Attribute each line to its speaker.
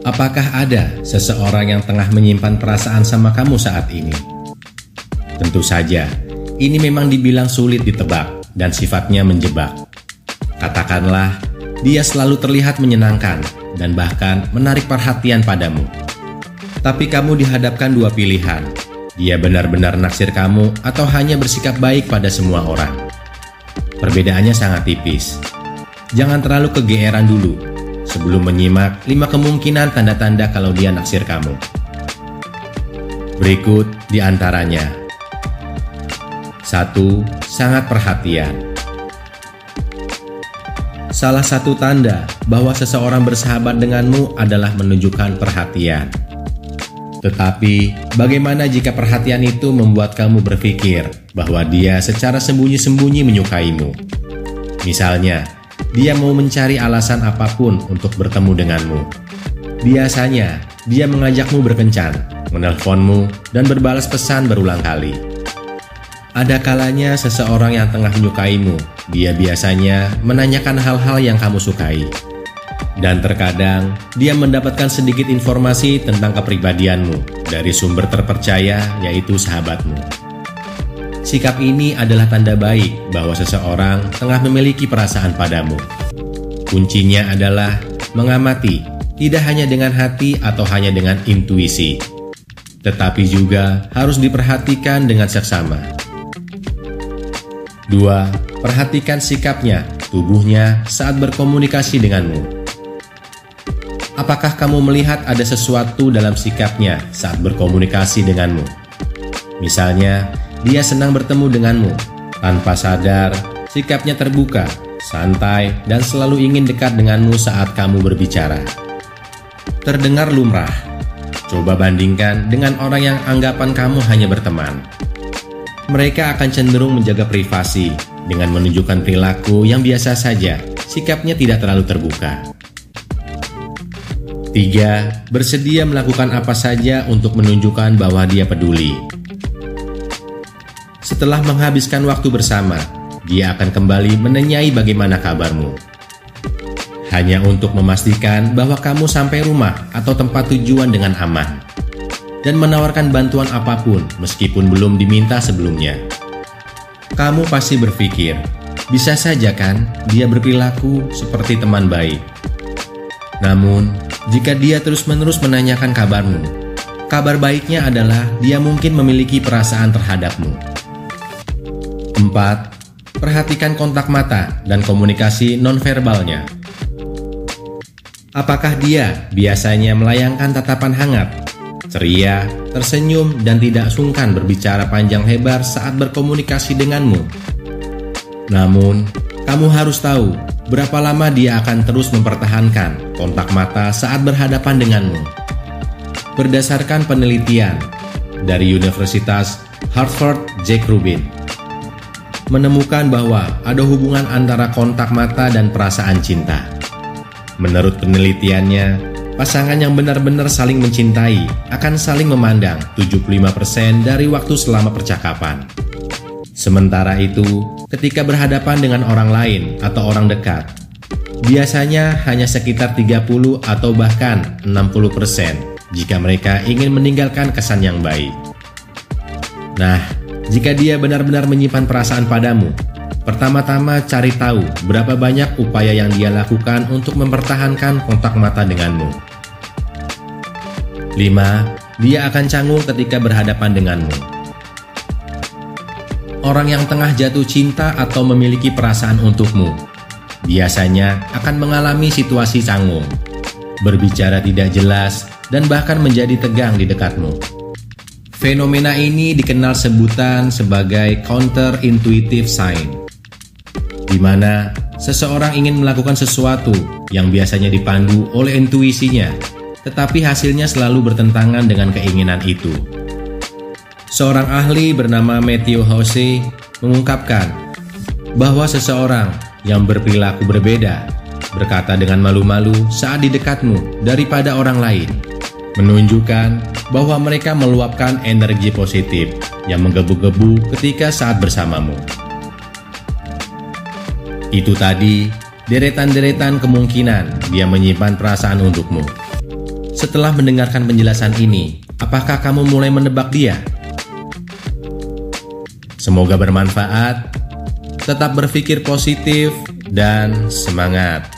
Speaker 1: Apakah ada seseorang yang tengah menyimpan perasaan sama kamu saat ini? Tentu saja, ini memang dibilang sulit ditebak dan sifatnya menjebak. Katakanlah, dia selalu terlihat menyenangkan dan bahkan menarik perhatian padamu. Tapi kamu dihadapkan dua pilihan. Dia benar-benar naksir kamu atau hanya bersikap baik pada semua orang. Perbedaannya sangat tipis. Jangan terlalu kegeeran dulu sebelum menyimak 5 kemungkinan tanda-tanda kalau dia naksir kamu. Berikut di antaranya. 1. Sangat perhatian. Salah satu tanda bahwa seseorang bersahabat denganmu adalah menunjukkan perhatian. Tetapi, bagaimana jika perhatian itu membuat kamu berpikir bahwa dia secara sembunyi-sembunyi menyukaimu? Misalnya, dia mau mencari alasan apapun untuk bertemu denganmu. Biasanya, dia mengajakmu berkencan, menelponmu, dan berbalas pesan berulang kali. Ada kalanya seseorang yang tengah menyukaimu, dia biasanya menanyakan hal-hal yang kamu sukai. Dan terkadang, dia mendapatkan sedikit informasi tentang kepribadianmu dari sumber terpercaya, yaitu sahabatmu. Sikap ini adalah tanda baik bahwa seseorang tengah memiliki perasaan padamu. Kuncinya adalah mengamati, tidak hanya dengan hati atau hanya dengan intuisi, tetapi juga harus diperhatikan dengan seksama. 2. Perhatikan sikapnya, tubuhnya saat berkomunikasi denganmu. Apakah kamu melihat ada sesuatu dalam sikapnya saat berkomunikasi denganmu? Misalnya, dia senang bertemu denganmu. Tanpa sadar, sikapnya terbuka, santai, dan selalu ingin dekat denganmu saat kamu berbicara. Terdengar lumrah. Coba bandingkan dengan orang yang anggapan kamu hanya berteman. Mereka akan cenderung menjaga privasi dengan menunjukkan perilaku yang biasa saja, sikapnya tidak terlalu terbuka. 3. Bersedia melakukan apa saja untuk menunjukkan bahwa dia peduli. Setelah menghabiskan waktu bersama, dia akan kembali menanyai bagaimana kabarmu. Hanya untuk memastikan bahwa kamu sampai rumah atau tempat tujuan dengan aman. Dan menawarkan bantuan apapun meskipun belum diminta sebelumnya. Kamu pasti berpikir, bisa saja kan dia berperilaku seperti teman baik. Namun, jika dia terus-menerus menanyakan kabarmu, kabar baiknya adalah dia mungkin memiliki perasaan terhadapmu. 4. Perhatikan kontak mata dan komunikasi nonverbalnya. Apakah dia biasanya melayangkan tatapan hangat, ceria, tersenyum, dan tidak sungkan berbicara panjang lebar saat berkomunikasi denganmu? Namun, kamu harus tahu berapa lama dia akan terus mempertahankan kontak mata saat berhadapan denganmu. Berdasarkan penelitian dari Universitas Harvard, Jack Rubin menemukan bahwa ada hubungan antara kontak mata dan perasaan cinta. Menurut penelitiannya, pasangan yang benar-benar saling mencintai akan saling memandang 75% dari waktu selama percakapan. Sementara itu, ketika berhadapan dengan orang lain atau orang dekat, biasanya hanya sekitar 30 atau bahkan 60% jika mereka ingin meninggalkan kesan yang baik. Nah, jika dia benar-benar menyimpan perasaan padamu, pertama-tama cari tahu berapa banyak upaya yang dia lakukan untuk mempertahankan kontak mata denganmu. 5. Dia akan canggung ketika berhadapan denganmu. Orang yang tengah jatuh cinta atau memiliki perasaan untukmu biasanya akan mengalami situasi canggung, berbicara tidak jelas, dan bahkan menjadi tegang di dekatmu. Fenomena ini dikenal sebutan sebagai counterintuitive sign, di mana seseorang ingin melakukan sesuatu yang biasanya dipandu oleh intuisinya, tetapi hasilnya selalu bertentangan dengan keinginan itu. Seorang ahli bernama Matthew Hose mengungkapkan bahwa seseorang yang berperilaku berbeda, berkata dengan malu-malu saat di dekatmu daripada orang lain, menunjukkan bahwa mereka meluapkan energi positif yang menggebu-gebu ketika saat bersamamu. Itu tadi deretan-deretan kemungkinan dia menyimpan perasaan untukmu. Setelah mendengarkan penjelasan ini, apakah kamu mulai menebak dia? Semoga bermanfaat. Tetap berpikir positif dan semangat.